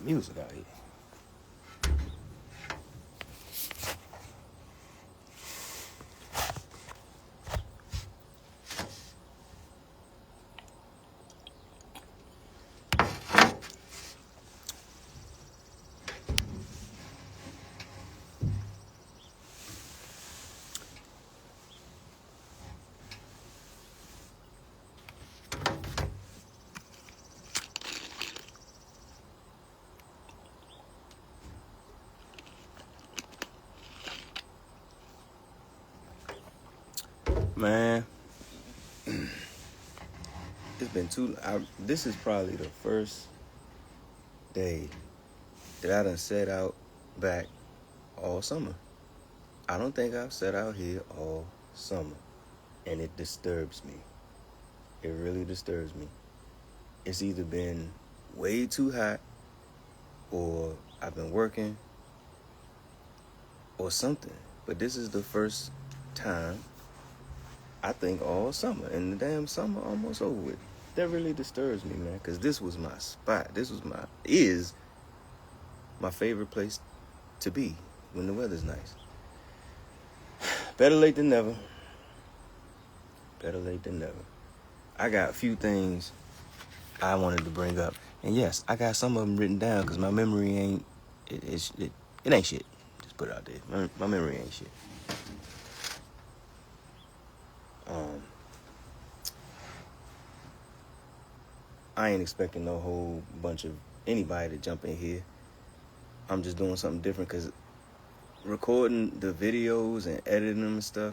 music out here. Man, it's been this is probably the first day that I done set out back all summer. I don't think I've set out here all summer, and it disturbs me. It really disturbs me. It's either been way too hot, or I've been working, or something. But this is the first time, I think, all summer, and the damn summer almost over with. That really disturbs me, man, because this was my spot. Is my favorite place to be when the weather's nice. Better late than never. Better late than never. I got a few things I wanted to bring up. And yes, I got some of them written down because my memory ain't, it ain't shit. Just put it out there. My memory ain't shit. I ain't expecting no whole bunch of anybody to jump in here. I'm just doing something different because recording the videos and editing them and stuff,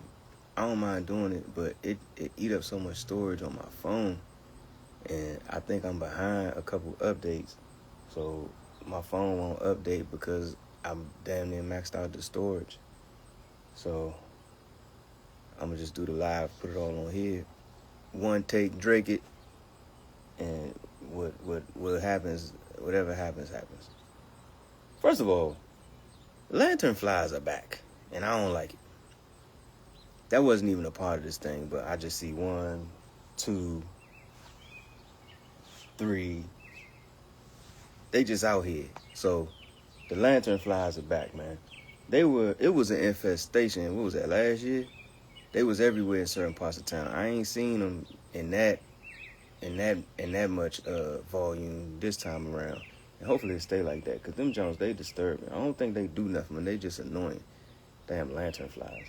I don't mind doing it, but it eat up so much storage on my phone, and I think I'm behind a couple updates, so my phone won't update because I'm damn near maxed out the storage. So I'm gonna just do the live, put it all on here, one take, Drake it, and what happens, whatever happens. First of all, lantern flies are back, and I don't like it. That wasn't even a part of this thing, but I just see 1, 2, 3. They just out here. So the lantern flies are back, man. It was an infestation. What was that, last year? They was everywhere in certain parts of town. I ain't seen them in that much volume this time around. And hopefully it stay like that, because them Jones, they disturb me. I don't think they do nothing, but they just annoying. Damn lantern flies.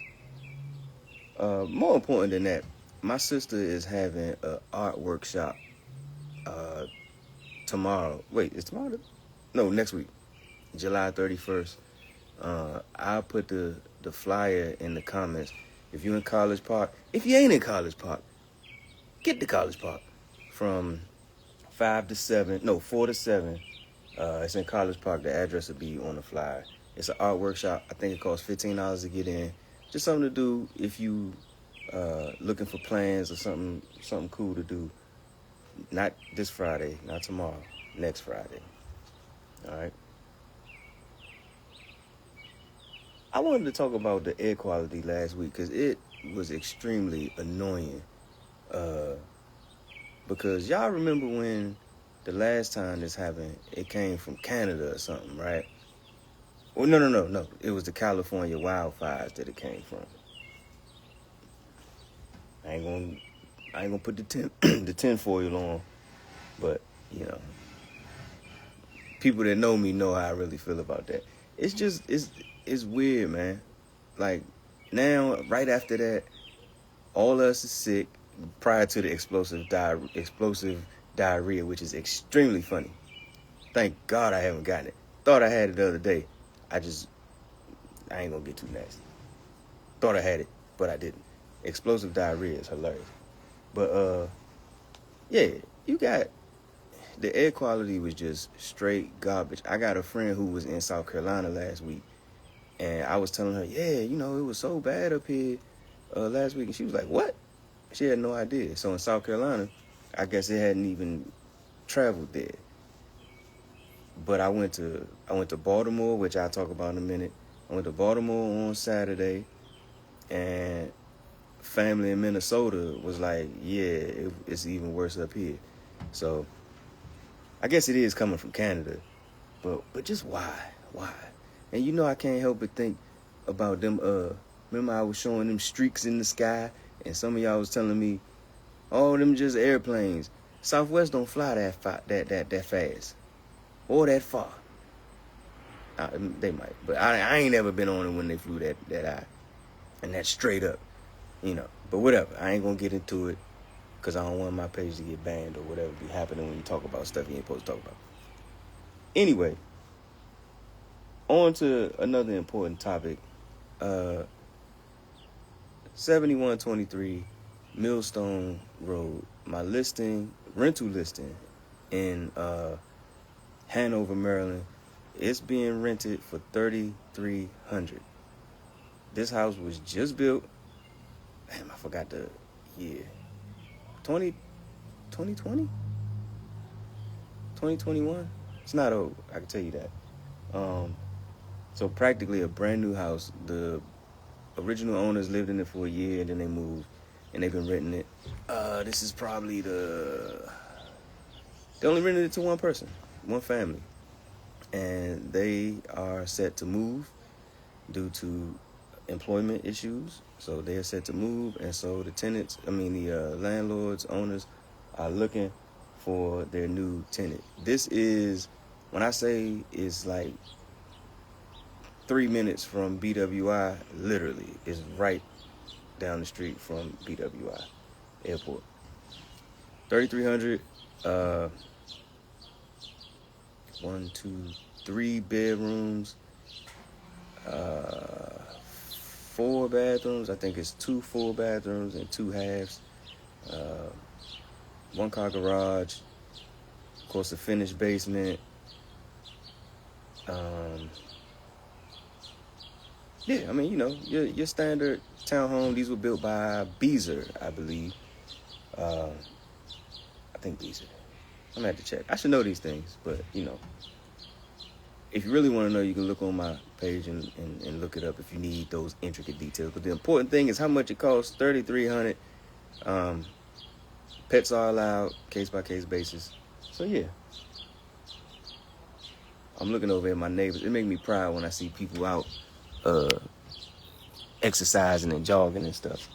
More important than that, my sister is having an art workshop tomorrow. Wait, is tomorrow? No, next week, July 31st. I'll put the flyer in the comments. If you're in College Park, if you ain't in College Park, get to College Park from 4 to 7. It's in College Park. The address will be on the flyer. It's an art workshop. I think it costs $15 to get in. Just something to do if you looking for plans or something cool to do. Not this Friday, not tomorrow, next Friday. All right. I wanted to talk about the air quality last week because it was extremely annoying. Because y'all remember when the last time this happened, it came from Canada or something, right? Well, no. It was the California wildfires that it came from. I ain't gonna put the tinfoil on, but you know, people that know me know how I really feel about that. It's just it's weird, man. Like now, right after that, all of us is sick prior to the explosive diarrhea, which is extremely funny. Thank God I haven't gotten it. Thought I had it the other day. I ain't gonna get too nasty. Thought I had it, but I didn't. Explosive diarrhea is hilarious. But, yeah, you got, the air quality was just straight garbage. I got a friend who was in South Carolina last week, and I was telling her, yeah, it was so bad up here last week. And she was like, what? She had no idea. So in South Carolina, I guess it hadn't even traveled there. But I went to Baltimore, which I'll talk about in a minute. I went to Baltimore on Saturday, and family in Minnesota was like, yeah, it's even worse up here. So I guess it is coming from Canada. But just why? And you know I can't help but think about them. Remember I was showing them streaks in the sky, and some of y'all was telling me, "Oh, them just airplanes." Southwest don't fly that fast or that far. They might, but I ain't never been on it when they flew that high, and that straight up, you know. But whatever, I ain't gonna get into it because I don't want my page to get banned or whatever be happening when you talk about stuff you ain't supposed to talk about. Anyway, on to another important topic. 7123 Millstone Road. My rental listing in Hanover, Maryland. It's being rented for $3,300. This house was just built. Damn, I forgot the year. 2020? 2021? It's not old, I can tell you that. So practically a brand new house. The original owners lived in it for a year, and then they moved, and they've been renting it. This is probably they only rented it to one person, one family. And they are set to move due to employment issues. So they are set to move, and so the landlords, owners are looking for their new tenant. This is, when I say it's like 3 minutes from BWI, literally, is right down the street from BWI Airport. 3,300. 1, 2, 3 bedrooms, 4 bathrooms. I think it's 2 full bathrooms and 2 halves. 1 car garage. Of course, a finished basement. Yeah, I mean, you know, your standard townhome. These were built by Beazer, I believe. I think Beazer. I'm gonna have to check. I should know these things, but you know, if you really want to know, you can look on my page and look it up if you need those intricate details. But the important thing is how much it costs. $3,300. Pets are allowed, case by case basis. So yeah, I'm looking over at my neighbors. It makes me proud when I see people out exercising and jogging and stuff.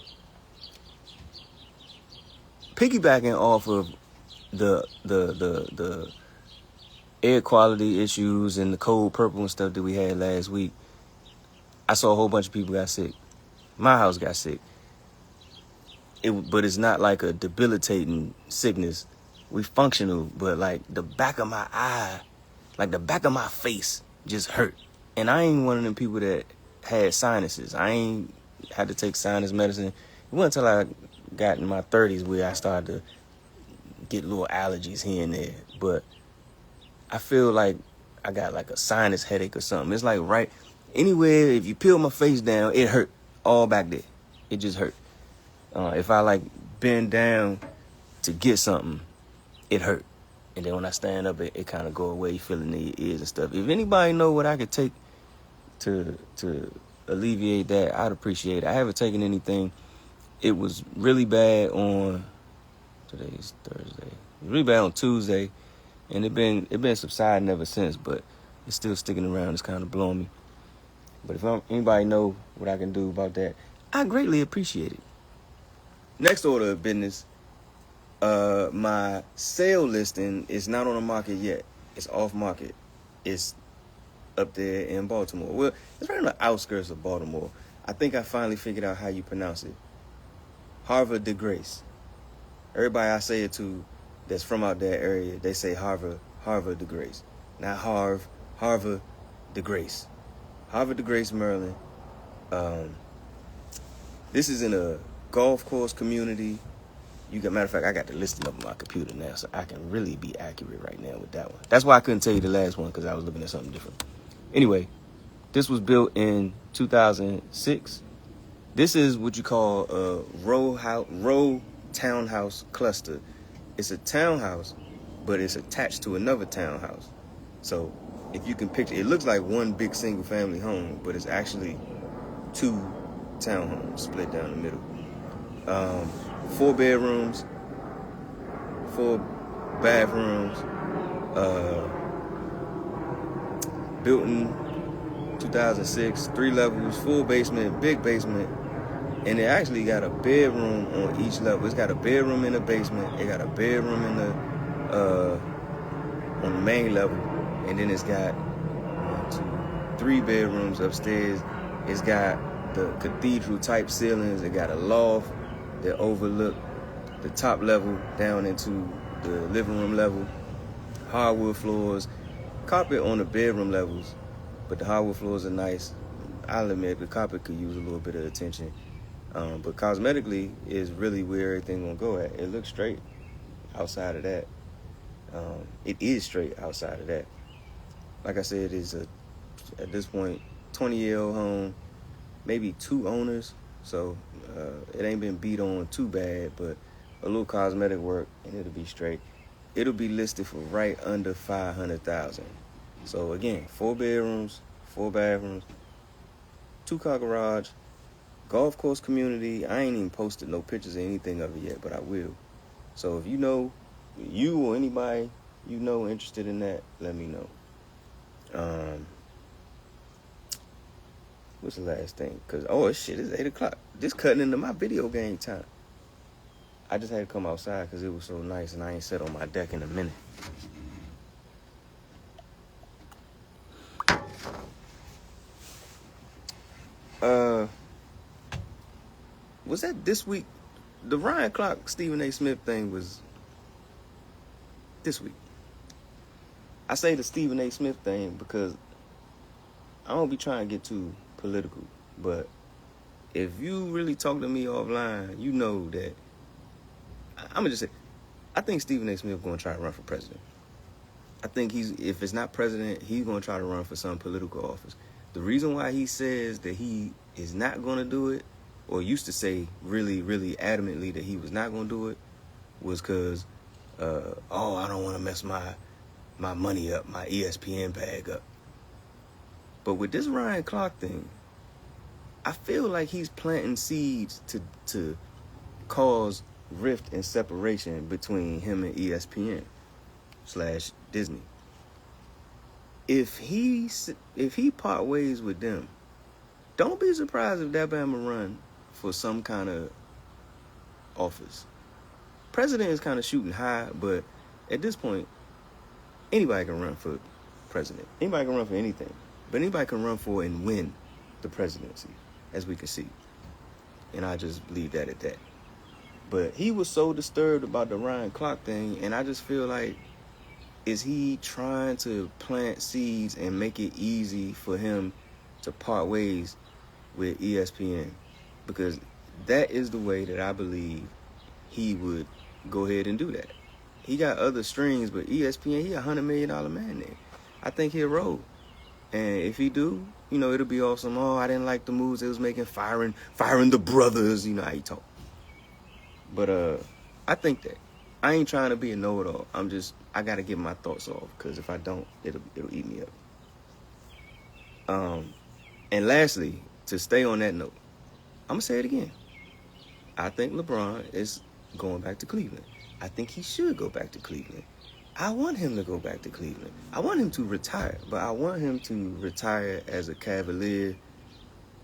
Piggybacking off of the air quality issues and the cold purple and stuff that we had last week, I saw a whole bunch of people got sick. My house got sick. But it's not like a debilitating sickness. We functional, but like the back of my eye, like the back of my face just hurt. And I ain't one of them people that had sinuses. I ain't had to take sinus medicine. It wasn't until I got in my 30s where I started to get little allergies here and there. But I feel like I got like a sinus headache or something. It's like right anywhere, if you peel my face down, it hurt all back there. It just hurt. If I like bend down to get something, it hurt. And then when I stand up, it kind of go away. You feel it in your ears and stuff. If anybody know what I could take to alleviate that, I'd appreciate it. I haven't taken anything. It was really bad on today's Thursday. It was really bad on Tuesday, and it been subsiding ever since. But it's still sticking around. It's kind of blowing me. But if anybody know what I can do about that, I greatly appreciate it. Next order of business. My sale listing is not on the market yet. It's off market. It's up there in Baltimore. Well, it's right on the outskirts of Baltimore. I think I finally figured out how you pronounce it. Havre de Grace. Everybody I say it to that's from out that area, they say Havre de Grace. Not Havre de Grace. Havre de Grace, Maryland. This is in a golf course community. Matter of fact, I got the listing up on my computer now, so I can really be accurate right now with that one. That's why I couldn't tell you the last one, because I was looking at something different. Anyway, this was built in 2006. This is what you call a row townhouse cluster. It's a townhouse, but it's attached to another townhouse. So if you can picture, it looks like one big single family home, but it's actually 2 townhomes split down the middle. 4 bedrooms, 4 bathrooms, built in 2006, 3 levels, full basement, big basement. And it actually got a bedroom on each level. It's got a bedroom in the basement. It got a bedroom in the on the main level, and then it's got 1, 2, 3 bedrooms upstairs. It's got the cathedral type ceilings. It got a loft that overlook the top level down into the living room level. Hardwood floors, carpet on the bedroom levels, but the hardwood floors are nice. I'll admit the carpet could use a little bit of attention. But cosmetically is really where everything gonna go at. It looks straight outside of that. It is straight outside of that. Like I said, it's at this point, 20-year-old home, maybe 2 owners. So it ain't been beat on too bad, but a little cosmetic work and it'll be straight. It'll be listed for right under $500,000. So again, 4 bedrooms, 4 bathrooms, 2-car garage, golf course community. I ain't even posted no pictures or anything of it yet, but I will. So if you know, you or anybody you know interested in that, let me know. What's the last thing? Because, shit, it's 8 o'clock. This cutting into my video game time. I just had to come outside because it was so nice and I ain't sat on my deck in a minute. Was that this week? The Ryan Clark, Stephen A. Smith thing was this week. I say the Stephen A. Smith thing because I don't be trying to get too political, but if you really talk to me offline, you know that I'm gonna just say, I think Stephen A. Smith gonna try to run for president. I think if it's not president, he's gonna try to run for some political office. The reason why he says that he is not gonna do it, or used to say really, really adamantly that he was not gonna do it, was because, I don't want to mess my money up, my ESPN bag up. But with this Ryan Clark thing, I feel like he's planting seeds to cause rift and separation between him and ESPN/Disney. If he part ways with them, don't be surprised if that Bama run for some kind of office. President is kind of shooting high, but at this point, anybody can run for president. Anybody can run for anything. But anybody can run for and win the presidency, as we can see. And I just leave that at that. But he was so disturbed about the Ryan Clark thing, and I just feel like, is he trying to plant seeds and make it easy for him to part ways with ESPN? Because that is the way that I believe he would go ahead and do that. He got other strings, but ESPN, he a $100 million man there. I think he'll roll. And if he do, it'll be awesome. I didn't like the moves they was making, firing the brothers. You know how he talk. But I think that. I ain't trying to be a know-it-all. I got to get my thoughts off, because if I don't, it'll eat me up. And lastly, to stay on that note, I'm going to say it again. I think LeBron is going back to Cleveland. I think he should go back to Cleveland. I want him to go back to Cleveland. I want him to retire, but I want him to retire as a Cavalier.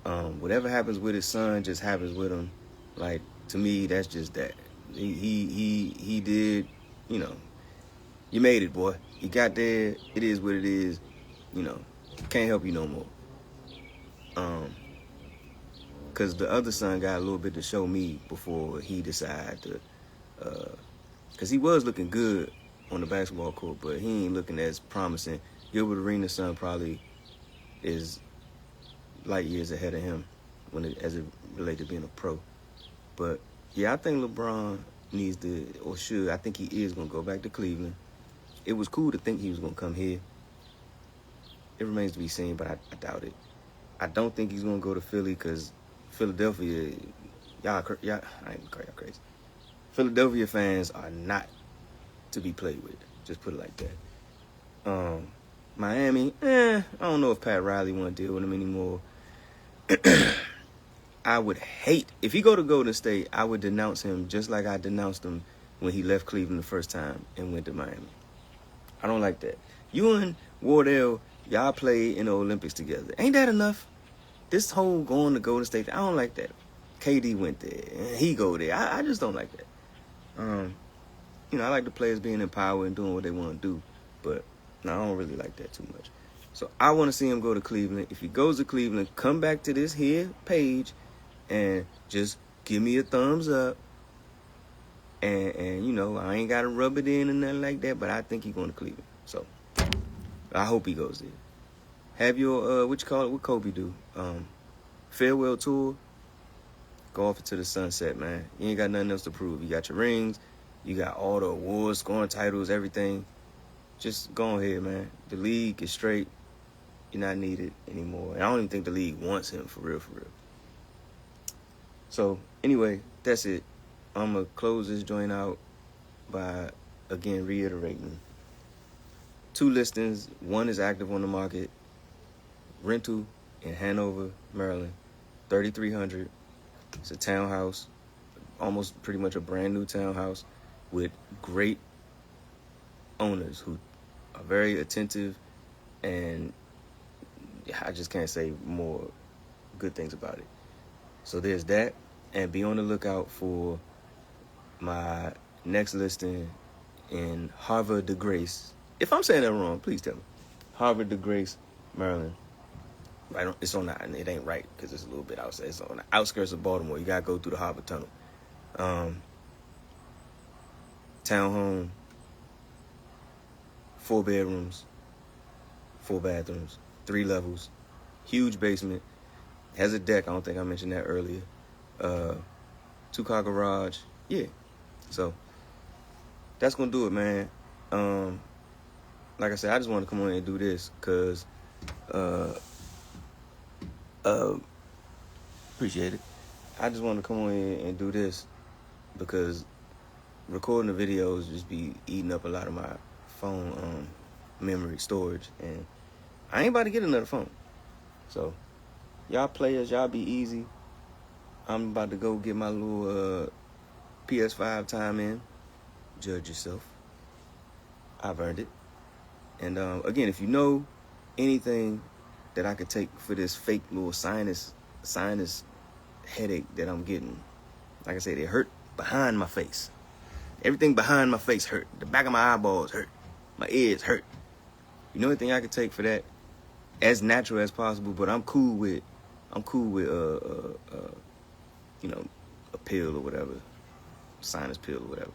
Whatever happens with his son just happens with him. Like, to me, that's just that. He did, you made it, boy. You got there. It is what it is. Can't help you no more. Because the other son got a little bit to show me before he decided to, because he was looking good on the basketball court, but he ain't looking as promising. Gilbert Arenas' son probably is light years ahead of him as it relates to being a pro. But yeah, I think LeBron needs to, or should, I think he is going to go back to Cleveland. It was cool to think he was going to come here. It remains to be seen, but I doubt it. I don't think he's going to go to Philly, because Philadelphia, I ain't gonna call y'all crazy. Philadelphia fans are not to be played with. Just put it like that. Miami, I don't know if Pat Riley want to deal with him anymore. I would hate, if he go to Golden State, I would denounce him just like I denounced him when he left Cleveland the first time and went to Miami. I don't like that. You and Wardell Y'all played in the Olympics together. Ain't that enough? This whole going to Golden State, I don't like that. KD went there, and he go there. I just don't like that. I like the players being in power and doing what they want to do, but no, I don't really like that too much. So I want to see him go to Cleveland. If he goes to Cleveland, come back to this here page and just give me a thumbs up. And I ain't got to rub it in and nothing like that, but I think he's going to Cleveland. So I hope he goes there. Have your, what Kobe do? Farewell tour. Go off into the sunset, man. You ain't got nothing else to prove. You got your rings. You got all the awards, scoring titles, everything. Just go ahead, man. The league is straight. You're not needed anymore. And I don't even think the league wants him, for real. So, anyway, that's it. I'm going to close this joint out by, again, reiterating. 2 listings. 1 is active on the market. Rental in Hanover, Maryland. 3,300. It's a townhouse. Almost pretty much a brand new townhouse with great owners who are very attentive, and I just can't say more good things about it. So there's that, and be on the lookout for my next listing in Havre de Grace. If I'm saying that wrong, please tell me. Havre de Grace, Maryland. Right on, it's on the, it ain't right because it's a little bit outside. It's on the outskirts of Baltimore. You gotta go through the Harbor Tunnel. Townhome, 4 bedrooms, 4 bathrooms, 3 levels, huge basement, has a deck. I don't think I mentioned that earlier. 2-car garage. Yeah. So that's gonna do it, man. Like I said, I just want to come on and do this because appreciate it. I just want to come on here and do this because recording the videos just be eating up a lot of my phone memory storage, and I ain't about to get another phone. So y'all players, y'all be easy. I'm about to go get my little PS5 time in. Judge yourself. I've earned it. And again, if you know anything that I could take for this fake little sinus headache that I'm getting, like I said, it hurt behind my face. Everything behind my face hurt. The back of my eyeballs hurt. My ears hurt. You know anything I could take for that? As natural as possible, but I'm cool with a pill or whatever. Sinus pill or whatever.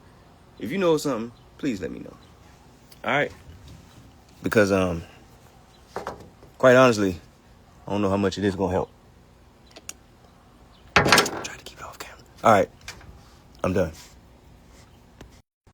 If you know something, please let me know. Alright? Because quite honestly, I don't know how much it is gonna help. Try to keep it off camera. Alright. I'm done.